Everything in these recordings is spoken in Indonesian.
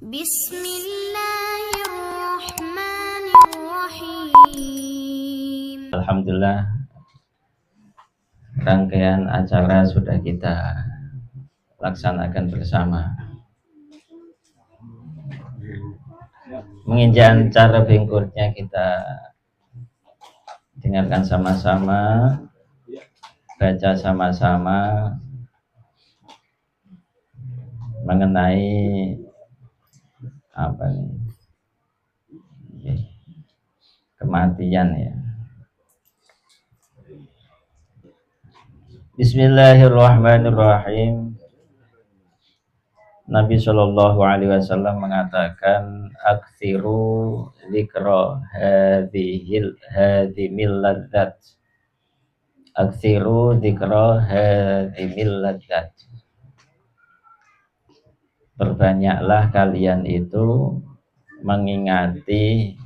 Bismillahirrahmanirrahim. Alhamdulillah, rangkaian acara sudah kita laksanakan bersama. Menginjak cara berikutnya kita dengarkan sama-sama, baca sama-sama mengenai apa nih? Kematian ya. Bismillahirrahmanirrahim. Nabi Shallallahu Alaihi Wasallam mengatakan, "Aktsiru dzikra hadhimil ladzat." Aktsiru dzikra hadhimil ladzat. Perbanyaklah kalian itu mengingati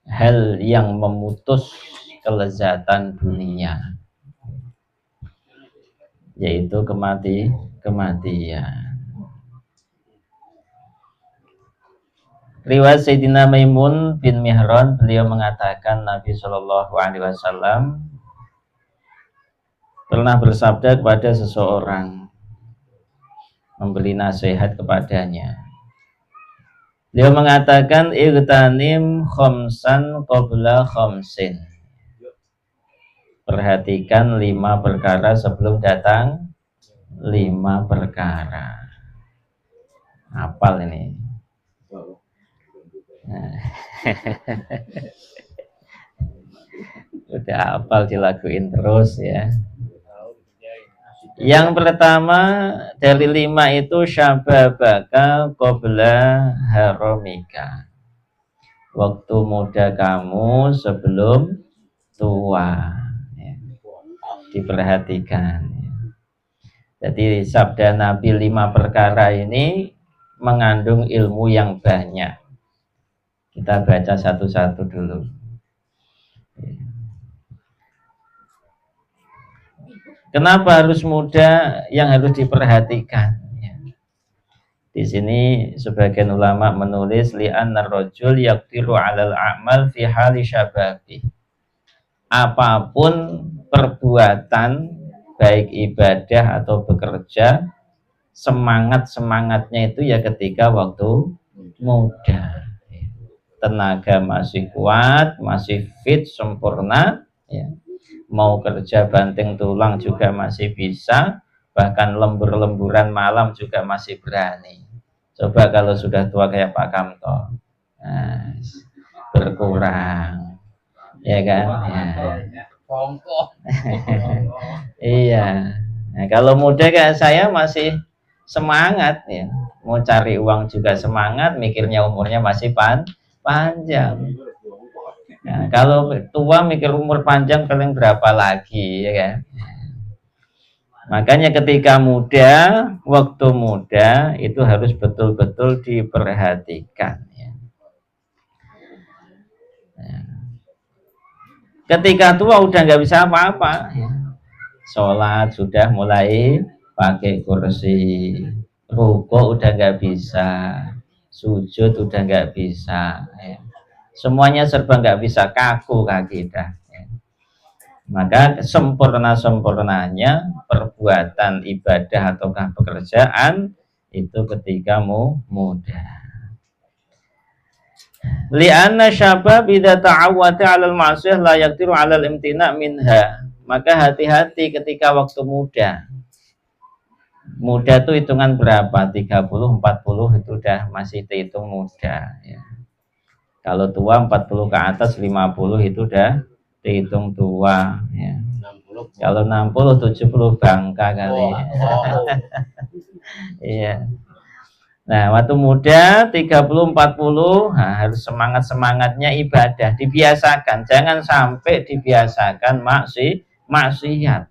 hal yang memutus kelezatan dunia, yaitu kematian. Riwayat Sayyidina Maimun bin Mihran, beliau mengatakan Nabi Shallallahu Alaihi Wasallam pernah bersabda kepada seseorang, memberi nasihat kepadanya. Beliau mengatakan, "Igtanim khamsan qabla khamsin." Perhatikan 5 perkara sebelum datang 5 perkara. Hafal ini. Udah hafal, dilakuin terus ya. Yang pertama dari 5 itu syababaka qabla haramika. Waktu muda kamu sebelum tua. Ya. Diperhatikan. Ya. Jadi sabda Nabi 5 perkara ini mengandung ilmu yang banyak. Kita baca satu-satu dulu. Ya. Kenapa harus muda yang harus diperhatikan? Ya. Di sini sebagian ulama menulis li'annar rajul yaqtiru 'alal a'mal fi hali syababi. Apapun perbuatan baik ibadah atau bekerja, semangatnya itu ya ketika waktu muda. Tenaga masih kuat, masih fit, sempurna ya. Mau kerja banting tulang juga masih bisa, bahkan lembur-lemburan malam juga masih berani. Coba kalau sudah tua kayak Pak Kamto, nah, berkurang, ya kan? Ya. Iya. Nah, kalau muda kayak saya masih semangat ya, mau cari uang juga semangat, mikirnya umurnya masih panjang. Nah, kalau tua mikir umur panjang paling berapa lagi ya kan? Makanya ketika muda, waktu muda itu harus betul-betul diperhatikan ya. Ketika tua udah nggak bisa apa-apa ya. Sholat sudah mulai pakai kursi, rukuk udah nggak bisa, sujud udah nggak bisa ya. Semuanya serba nggak bisa, kaku kaki dah ya. Maka sempurnanya perbuatan ibadah ataukah pekerjaan itu ketika muda. Li'anna syabab idza ta'awwata 'alal ma'siyah la yaqdiru 'alal imtina' minha. Maka hati-hati ketika waktu muda. Muda itu hitungan berapa? 30, 40 itu udah masih terhitung muda ya. Kalau tua 40 ke atas 50 itu udah dihitung tua ya. Kalau 60 70 bangka kali. Iya. Nah, waktu muda 30 40 harus semangat-semangatnya ibadah, dibiasakan. Jangan sampai dibiasakan maksiat.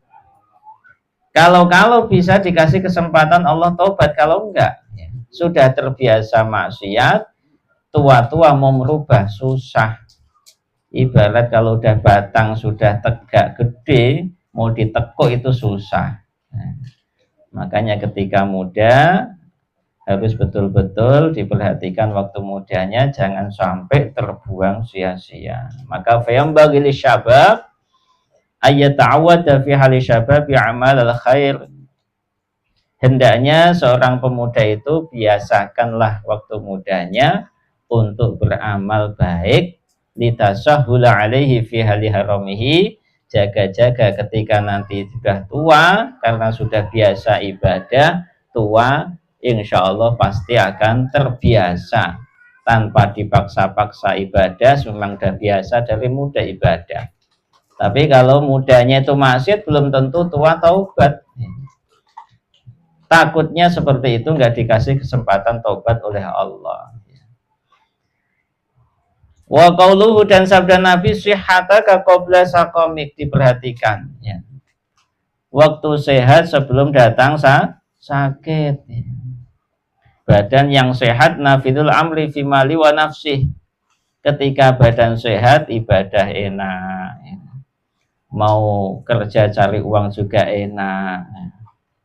Kalau bisa dikasih kesempatan Allah tobat, kalau enggak ya, sudah terbiasa maksiat, tua-tua mau merubah susah. Ibarat kalau udah batang sudah tegak gede, mau ditekuk itu susah. Nah, makanya ketika muda Harus betul-betul diperhatikan waktu mudanya, jangan sampai terbuang sia-sia. Maka fayambaghi lisyabab ayyata'awwada fi hali syabab amal al khair. Hendaknya seorang pemuda itu biasakanlah waktu mudanya untuk beramal baik, litasahhula alaihi fi hali haramihi, jaga-jaga ketika nanti sudah tua, karena sudah biasa ibadah, tua insya Allah pasti akan terbiasa tanpa dipaksa-paksa ibadah, memang sudah biasa dari muda ibadah. Tapi kalau mudanya itu maksiat, belum tentu tua taubat. Takutnya seperti itu, nggak dikasih kesempatan taubat oleh Allah. Wa qauluhu, dan sabda Nabi, sihhataka qabla saqamik, diperhatikan ya. Waktu sehat sebelum datang sakit ya. Badan yang sehat nafidul amri fi mali wa nafsih. Ketika badan sehat ibadah enak ya. Mau kerja cari uang juga enak ya.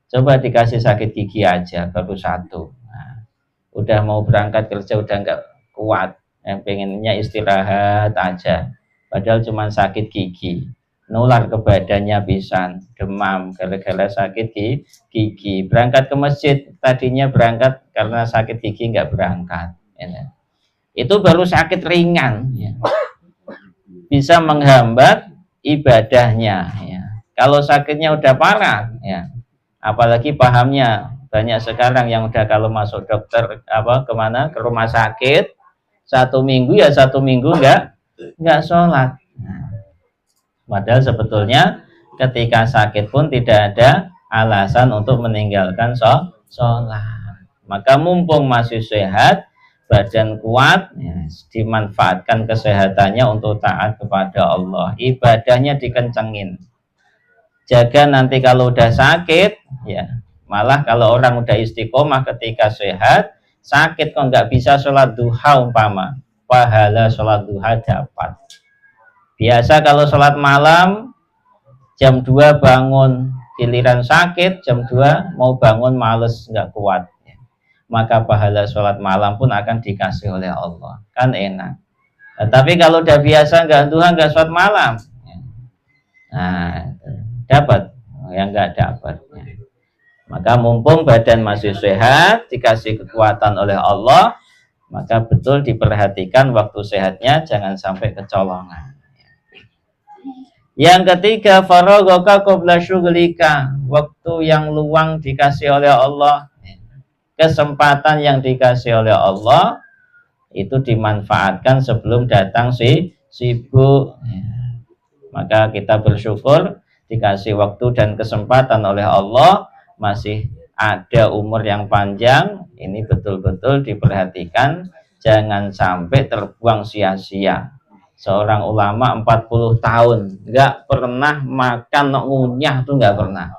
Coba dikasih sakit gigi aja baru satu, nah, udah mau berangkat kerja udah nggak kuat, yang pengennya istirahat aja, padahal cuma sakit gigi, nular ke badannya pisan, demam gara-gara sakit gigi, berangkat ke masjid, tadinya berangkat karena sakit gigi nggak berangkat ya. Itu baru sakit ringan ya. Bisa menghambat ibadahnya ya. Kalau sakitnya udah parah ya, apalagi pahamnya banyak sekarang yang udah kalau masuk dokter kemana, ke rumah sakit, 1 minggu ya 1 minggu nggak sholat. Padahal sebetulnya ketika sakit pun tidak ada alasan untuk meninggalkan sholat. Maka mumpung masih sehat, badan kuat ya, dimanfaatkan kesehatannya untuk taat kepada Allah, ibadahnya dikencengin. Jaga nanti kalau udah sakit ya, malah kalau orang udah istiqomah ketika sehat, sakit kok nggak bisa sholat duha umpama, pahala sholat duha dapat. Biasa kalau sholat malam jam 2 bangun, giliran sakit jam 2 mau bangun males nggak kuat ya. Maka pahala sholat malam pun akan dikasih oleh Allah, kan enak. Nah, tapi kalau udah biasa nggak duha nggak sholat malam ya. Nah dapat yang nggak dapat. Maka mumpung badan masih sehat, dikasih kekuatan oleh Allah, maka betul diperhatikan waktu sehatnya, jangan sampai kecolongan. Yang ketiga, faraghoka qabla syughlika, waktu yang luang dikasih oleh Allah, kesempatan yang dikasih oleh Allah itu dimanfaatkan sebelum datang sibuk. Maka kita bersyukur dikasih waktu dan kesempatan oleh Allah, masih ada umur yang panjang, ini betul-betul diperhatikan, jangan sampai terbuang sia-sia. Seorang ulama 40 tahun nggak pernah makan ngunyah, tuh nggak pernah.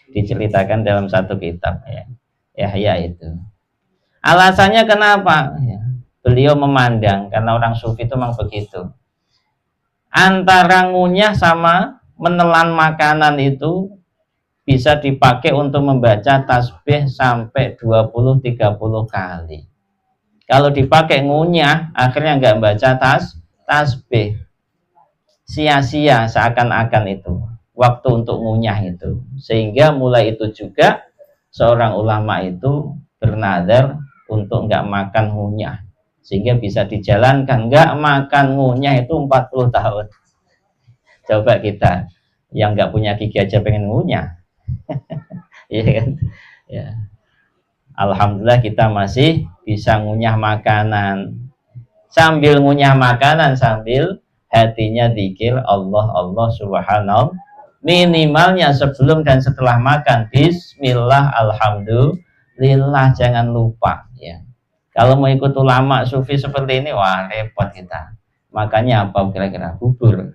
Diceritakan dalam satu kitab ya. Ya itu. Alasannya kenapa? Ya. Beliau memandang, karena orang sufi itu memang begitu. Antara ngunyah sama menelan makanan itu bisa dipakai untuk membaca tasbih sampai 20-30 kali. Kalau dipakai ngunyah, akhirnya nggak baca tasbih. Sia-sia seakan-akan itu waktu untuk ngunyah itu. Sehingga mulai itu juga seorang ulama itu bernadar untuk nggak makan ngunyah, sehingga bisa dijalankan. Nggak makan ngunyah itu 40 tahun. Coba kita yang nggak punya gigi aja pengen ngunyah. Iya kan? Ya. Alhamdulillah kita masih bisa ngunyah makanan. Sambil ngunyah makanan, sambil hatinya zikir Allah subhanahu. Minimalnya sebelum dan setelah makan, bismillah, alhamdulillah, jangan lupa ya. Kalau mau ikut ulama sufi seperti ini, wah repot kita. Makanya apa kira-kira? Bubur.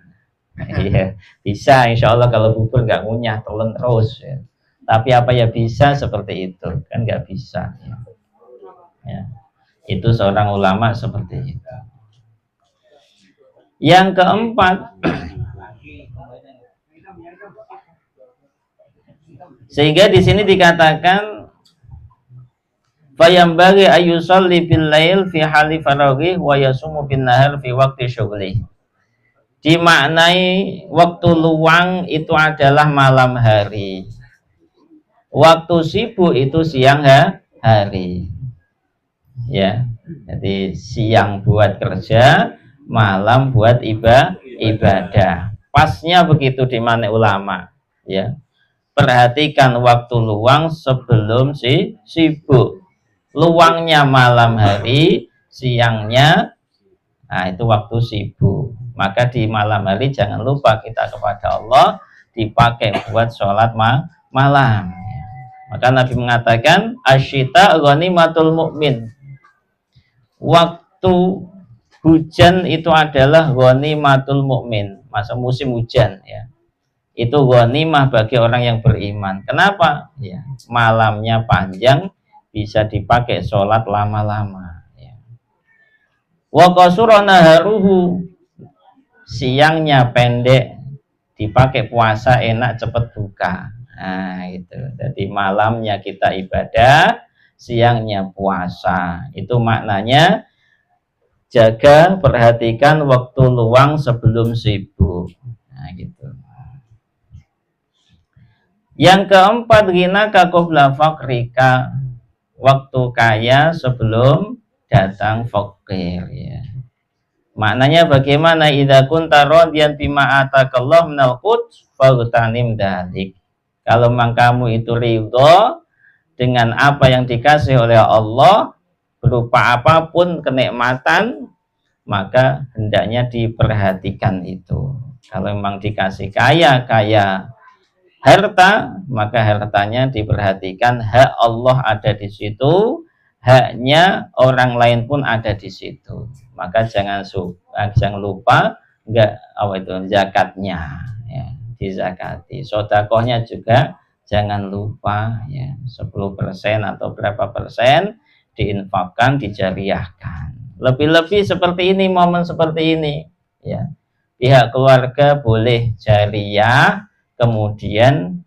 Iya, bisa insya Allah kalau bubur nggak ngunyah, telan terus ya. Tapi apa ya bisa seperti itu, kan nggak bisa ya. Ya. Itu seorang ulama seperti itu. Yang keempat, sehingga di sini dikatakan Fayambagi ayyusalli bil lail fi hali faraghi wa yasumu bin nahar fi waqti syughli. Dimaknai waktu luang itu adalah malam hari. Waktu sibuk itu siang hari. Ya. Jadi siang buat kerja, malam buat ibadah. Pasnya begitu di mana ulama, ya. Perhatikan waktu luang sebelum sibuk. Luangnya malam hari, siangnya itu waktu sibuk. Maka di malam hari jangan lupa kita kepada Allah dipakai buat sholat malam. Maka Nabi mengatakan asyita ghanimatul mu'min. Waktu hujan itu adalah ghanimatul mu'min. Masa musim hujan, ya. Itu ghanimah bagi orang yang beriman. Kenapa? Ya, malamnya panjang, bisa dipakai sholat lama-lama. Ya. Wa qasura naharuhu, siangnya pendek, dipakai puasa enak cepat buka. Nah itu. Jadi malamnya kita ibadah, siangnya puasa. Itu maknanya jaga, perhatikan waktu luang sebelum sibuk. Nah gitu. Yang keempat, ghina qabla faqrika, waktu kaya sebelum datang fakir, ya. Maknanya bagaimana? Idza kunta radiyan bima atakallahu minal quds faghtanim dzalik. Kalau memang kamu itu ridho dengan apa yang dikasih oleh Allah berupa apapun kenikmatan, maka hendaknya diperhatikan itu. Kalau memang dikasih kaya harta, maka hartanya diperhatikan, hak Allah ada di situ, haknya orang lain pun ada di situ. Maka jangan lupa zakatnya, ya, dizakati. Sedekahnya juga jangan lupa, ya, 10% atau berapa persen diinfakkan, dijariahkan. Lebih-lebih seperti ini, momen seperti ini, ya. Pihak keluarga boleh jariah, kemudian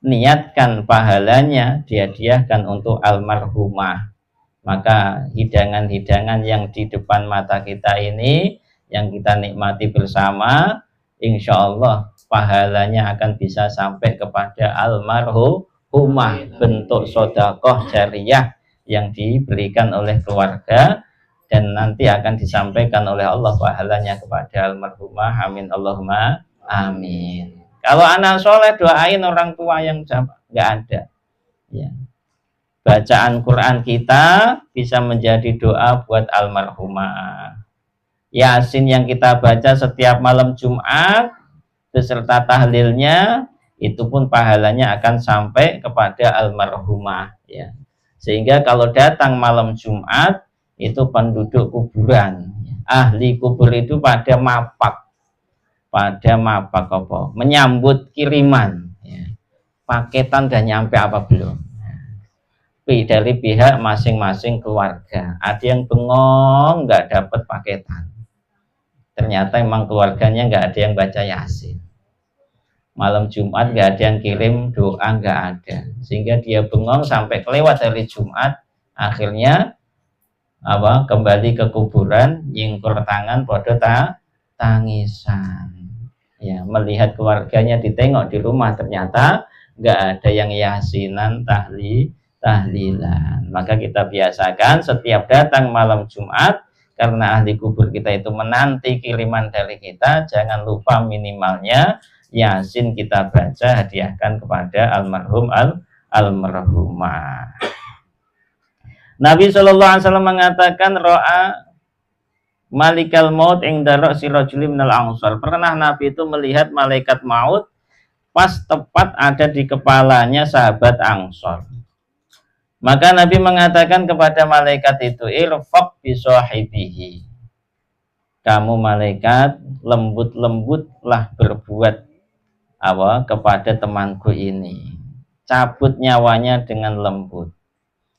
diniatkan pahalanya dihadiahkan untuk almarhumah. Maka hidangan-hidangan yang di depan mata kita ini, yang kita nikmati bersama, insya Allah pahalanya akan bisa sampai kepada almarhumah, bentuk sedekah jariyah yang diberikan oleh keluarga, dan nanti akan disampaikan oleh Allah pahalanya kepada almarhumah. Amin Allahumma amin. Kalau anak soleh, doain orang tua yang nggak ada, ya. Bacaan Quran kita bisa menjadi doa buat almarhumah. Yasin yang kita baca setiap malam Jumat beserta tahlilnya, itu pun pahalanya akan sampai kepada almarhumah, ya. Sehingga kalau datang malam Jumat, itu penduduk kuburan, ahli kubur itu pada mapak apa? Menyambut kiriman, ya. Paketan udah nyampe apa belum? Dari pihak masing-masing keluarga. Ada yang bengong nggak dapat paketan. Ternyata emang keluarganya nggak ada yang baca Yasin. Malam Jumat nggak ada yang kirim doa, nggak ada. Sehingga dia bengong sampai kelewat hari Jumat. Akhirnya kembali ke kuburan, nyingkur tangan pada tangisan. Ya, melihat keluarganya ditengok di rumah, ternyata nggak ada yang yasinan, tahlilan. Maka kita biasakan setiap datang malam Jumat, karena ahli kubur kita itu menanti kiriman dari kita, jangan lupa minimalnya Yasin kita baca, hadiahkan kepada almarhumah. Nabi SAW mengatakan, ro'a malikal maut ing darok sirajuli minal ansar. Pernah Nabi itu melihat malaikat maut pas tepat ada di kepalanya sahabat Ansor. Maka Nabi mengatakan kepada malaikat itu, irfaq bi sahibihi. Kamu malaikat, lembut-lembutlah berbuat kepada temanku ini. Cabut nyawanya dengan lembut,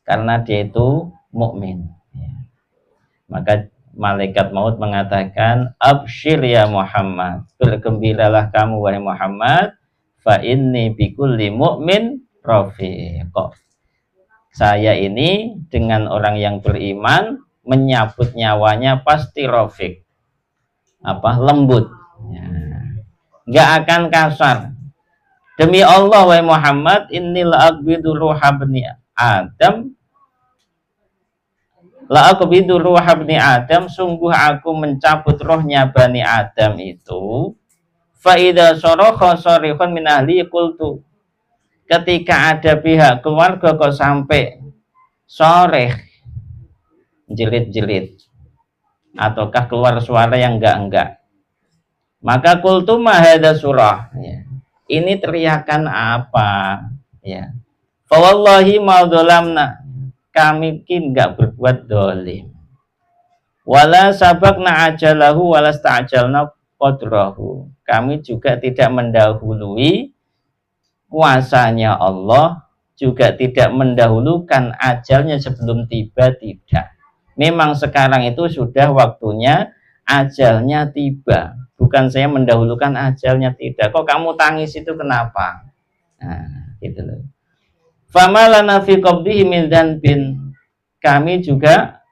karena dia itu mukmin. Maka malaikat maut mengatakan, absyir ya Muhammad, bergembiralah kamu wahai Muhammad, fa inni bikulli mu'min rafiq. Saya ini dengan orang yang beriman menyabut nyawanya pasti rofik, lembut, ya. Nggak akan kasar. Demi Allah wahai Muhammad, innil aqbidu ruha bani Adam, la aqbidu ruha bani Adam, sungguh aku mencabut rohnya Bani Adam itu. Fa idza sarakha sarihun min ahli qultu, ketika ada pihak keluarga kok sampai soreh, jerit-jerit, ataukah keluar suara yang enggak, maka qultu ma hadza surah, ya. Ini teriakan apa, ya. Fa wallahi ma dzalamna, kami kin enggak berbuat dolim, wala sabakna ajalahu wala sta'jalna qadrahu, kami juga tidak mendahului kuasanya Allah, juga tidak mendahulukan ajalnya sebelum tiba, tidak. Memang sekarang itu sudah waktunya ajalnya tiba, bukan saya mendahulukan ajalnya, tidak. Kok kamu tangis itu kenapa? Nah, gitu loh. Fama lana fi qabdihi min dzanbin, kami juga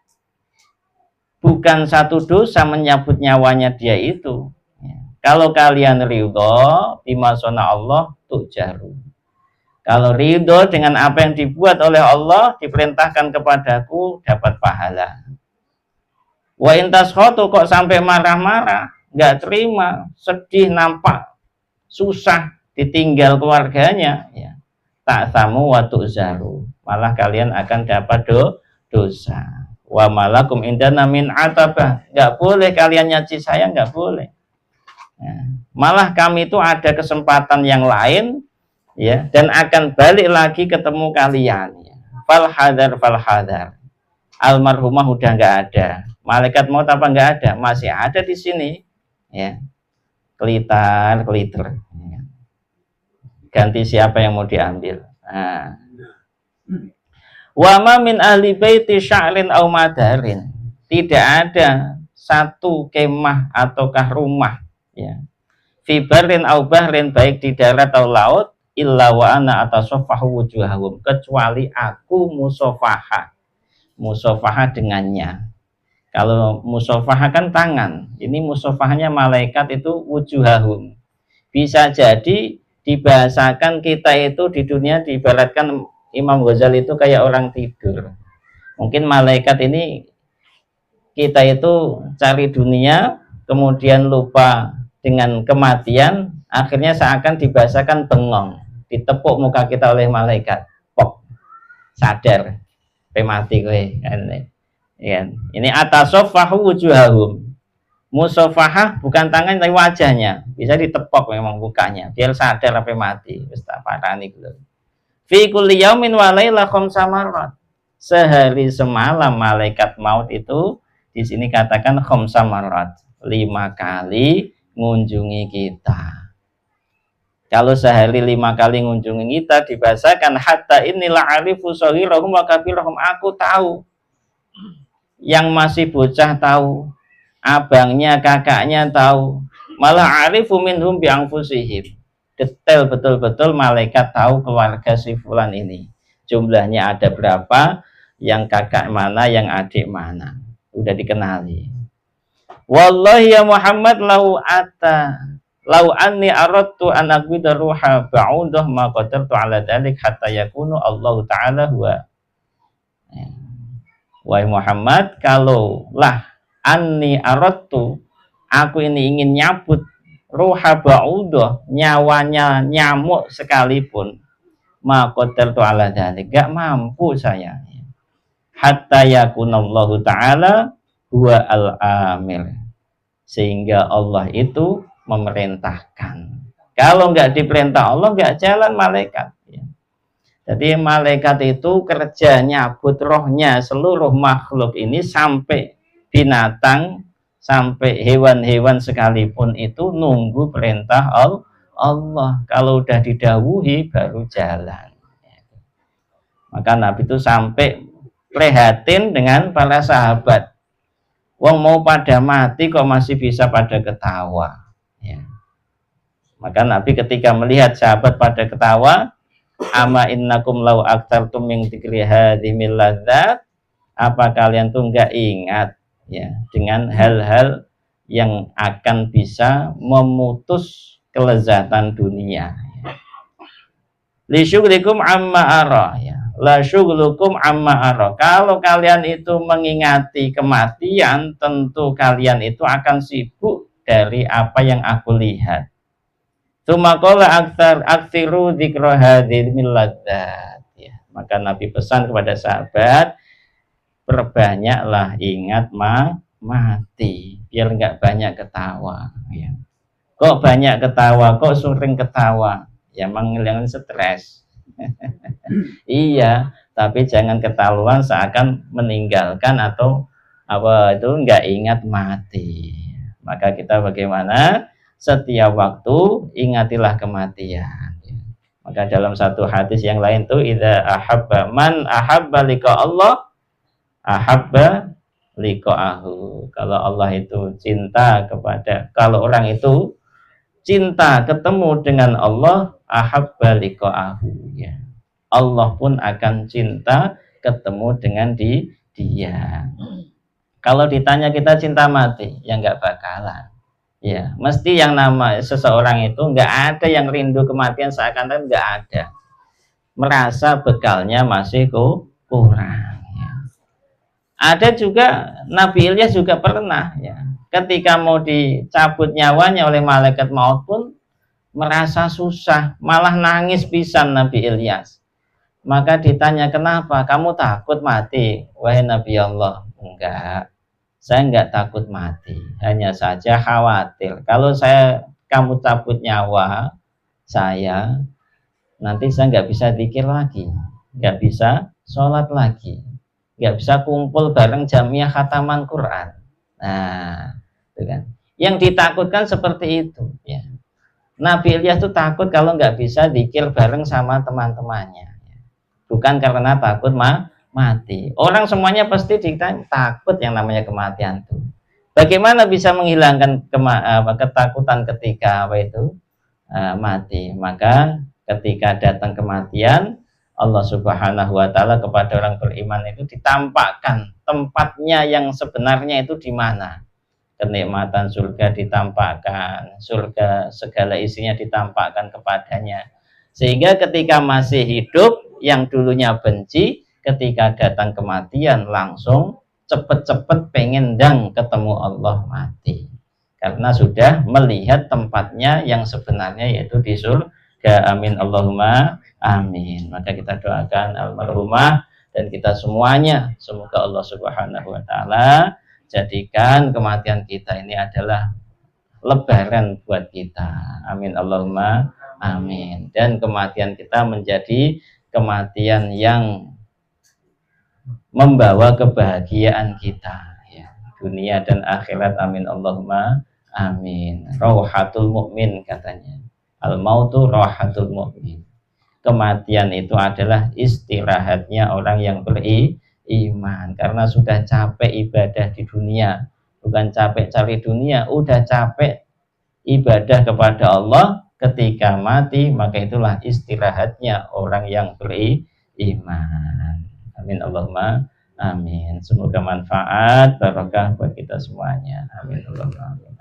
bukan satu dosa menyabut nyawanya dia itu. Kalau kalian ridho bima sona Allah tujaru, kalau ridho dengan apa yang dibuat oleh Allah, diperintahkan kepadaku, dapat pahala. Wa intas khotu, kok sampai marah-marah, nggak terima, sedih, nampak susah, ditinggal keluarganya, ya. Tak samu wa tu'zaru, malah kalian akan dapat dosa. Wa malakum indana min atabah, nggak boleh kalian nyaci saya, nggak boleh. Ya. Malah kami itu ada kesempatan yang lain, ya, dan akan balik lagi ketemu kalian, ya. Fal hadar, almarhumah udah nggak ada, malaikat maut apa nggak ada, masih ada di sini, ya. Keliter, ya. Ganti siapa yang mau diambil. Nah. Wa ma min ahli baiti sya'rin au madarin, tidak ada satu kemah ataukah rumah, ya, fi barin au bahrin, baik di darat atau laut, illa wa ana atasaffahu wujuhahum, kecuali aku musafahah dengannya. Kalau musafahah kan tangan, ini musafahahnya malaikat itu wujuhahum. Bisa jadi dibahasakan kita itu di dunia diibaratkan Imam Ghazali itu kayak orang tidur. Mungkin malaikat ini kita itu cari dunia, kemudian lupa dengan kematian, akhirnya seakan dibahasakan bengong, ditepuk muka kita oleh malaikat, pok, sadar, mati kowe. Ini atasoffahu wujuhahum. Musofahah bukan tangan tapi wajahnya, bisa ditepok memang mukanya, biar sadar apa mati. Wis tak parani kuwi. Fi kulli yaumin wa laila khamsa marrat. Sehari semalam malaikat maut itu di sini katakan khamsa marrat, 5 kali mengunjungi kita. Kalau sehari 5 kali mengunjungi kita, dibahasakan hatta inilah arifu shaghirahum wa kabirahum, aku tahu, yang masih bocah tahu, abangnya, kakaknya tahu, malah arifu minhum bi anfusihim, detail betul-betul malaikat tahu keluarga si fulan ini, jumlahnya ada berapa, yang kakak mana, yang adik mana, udah dikenali. Wallahi ya Muhammad, lau anni aradtu an aqbida ruha ba'udah ma qadartu ala dzalik hatta yakunu Allah taala huwa. Wahai Muhammad, kalau lah anni aradtu, aku ini ingin nyabut ruha ba'udah, nyawanya nyamuk sekalipun, ma qadartu ala dzalik, gak mampu saya, hatta yakunallahu ta'ala huwa al-amir, sehingga Allah itu memerintahkan. Kalau nggak diperintah Allah, nggak jalan malaikat, ya. Jadi malaikat itu kerja nyabut rohnya seluruh makhluk ini, sampai binatang, sampai hewan-hewan sekalipun itu nunggu perintah Allah. Kalau udah didhawuhi baru jalan. Maka Nabi itu sampai prihatin dengan para sahabat. Wong mau pada mati kok masih bisa pada ketawa, ya. Maka Nabi ketika melihat sahabat pada ketawa, Ama innakum law aktartum min dzikri hadhimil ladzat, apa kalian tuh enggak ingat ya dengan hal-hal yang akan bisa memutus kelezatan dunia. Li syughlikum amma ara ya. La syughlukum amma ara. Kalau kalian itu mengingati kematian, tentu kalian itu akan sibuk dari apa yang aku lihat. Tsumma qala aktsiru dzikra hadzil ladzat ya. Maka Nabi pesan kepada sahabat, perbanyaklah ingat mati biar enggak banyak ketawa ya. Kok banyak ketawa, kok sering ketawa? Ya menghilangkan stres. Iya, tapi jangan ketahuan seakan meninggalkan atau apa itu enggak ingat mati. Maka kita bagaimana? Setiap waktu ingatilah kematian. Maka dalam satu hadis yang lain tuh idza ahabba man ahabba liqa Allah ahabba liqa'ahu. Kalau Allah itu cinta kepada, kalau orang itu cinta ketemu dengan Allah, ahabba liqa'ahu ya. Allah pun akan cinta ketemu dengan dia. Kalau ditanya kita cinta mati, ya nggak bakalan. Ya, mesti yang nama seseorang itu nggak ada yang rindu kematian seakan-akan nggak ada. Merasa bekalnya masih kurang. Ya. Ada juga Nabi Ilyas juga pernah ya. Ketika mau dicabut nyawanya oleh malaikat maut pun merasa susah, malah nangis pisan Nabi Ilyas. Maka ditanya, kenapa? Kamu takut mati? Wahai Nabi Allah, enggak. Saya enggak takut mati, hanya saja khawatir. Kalau kamu cabut nyawa saya, nanti saya enggak bisa zikir lagi, enggak bisa sholat lagi, enggak bisa kumpul bareng jamiah khataman Quran. Nah, itu kan. Yang ditakutkan seperti itu ya. Nabi Ilyas itu takut kalau nggak bisa zikir bareng sama teman-temannya, bukan karena takut mati. Orang semuanya pasti takut yang namanya kematian itu. Bagaimana bisa menghilangkan ketakutan ketika mati? Maka ketika datang kematian, Allah Subhanahu wa Ta'ala kepada orang beriman itu ditampakkan tempatnya yang sebenarnya itu di mana. Kenikmatan surga ditampakkan, surga segala isinya ditampakkan kepadanya, sehingga ketika masih hidup yang dulunya benci, ketika datang kematian langsung cepet-cepet pengen ketemu Allah mati, karena sudah melihat tempatnya yang sebenarnya yaitu di surga. Amin Allahumma amin. Maka kita doakan almarhumah dan kita semuanya, semoga Allah Subhanahu wa Ta'ala jadikan kematian kita ini adalah lebaran buat kita. Amin Allahumma amin. Dan kematian kita menjadi kematian yang membawa kebahagiaan kita ya, dunia dan akhirat. Amin Allahumma amin. Rauhatul mukmin katanya. Al mautu rauhatul mukmin. Kematian itu adalah istirahatnya orang yang beriman, karena sudah capek ibadah di dunia, bukan capek cari dunia, udah capek ibadah kepada Allah. Ketika mati, maka itulah istirahatnya orang yang beriman. Amin Allahumma amin. Semoga manfaat barokah buat kita semuanya. Amin Allahumma amin.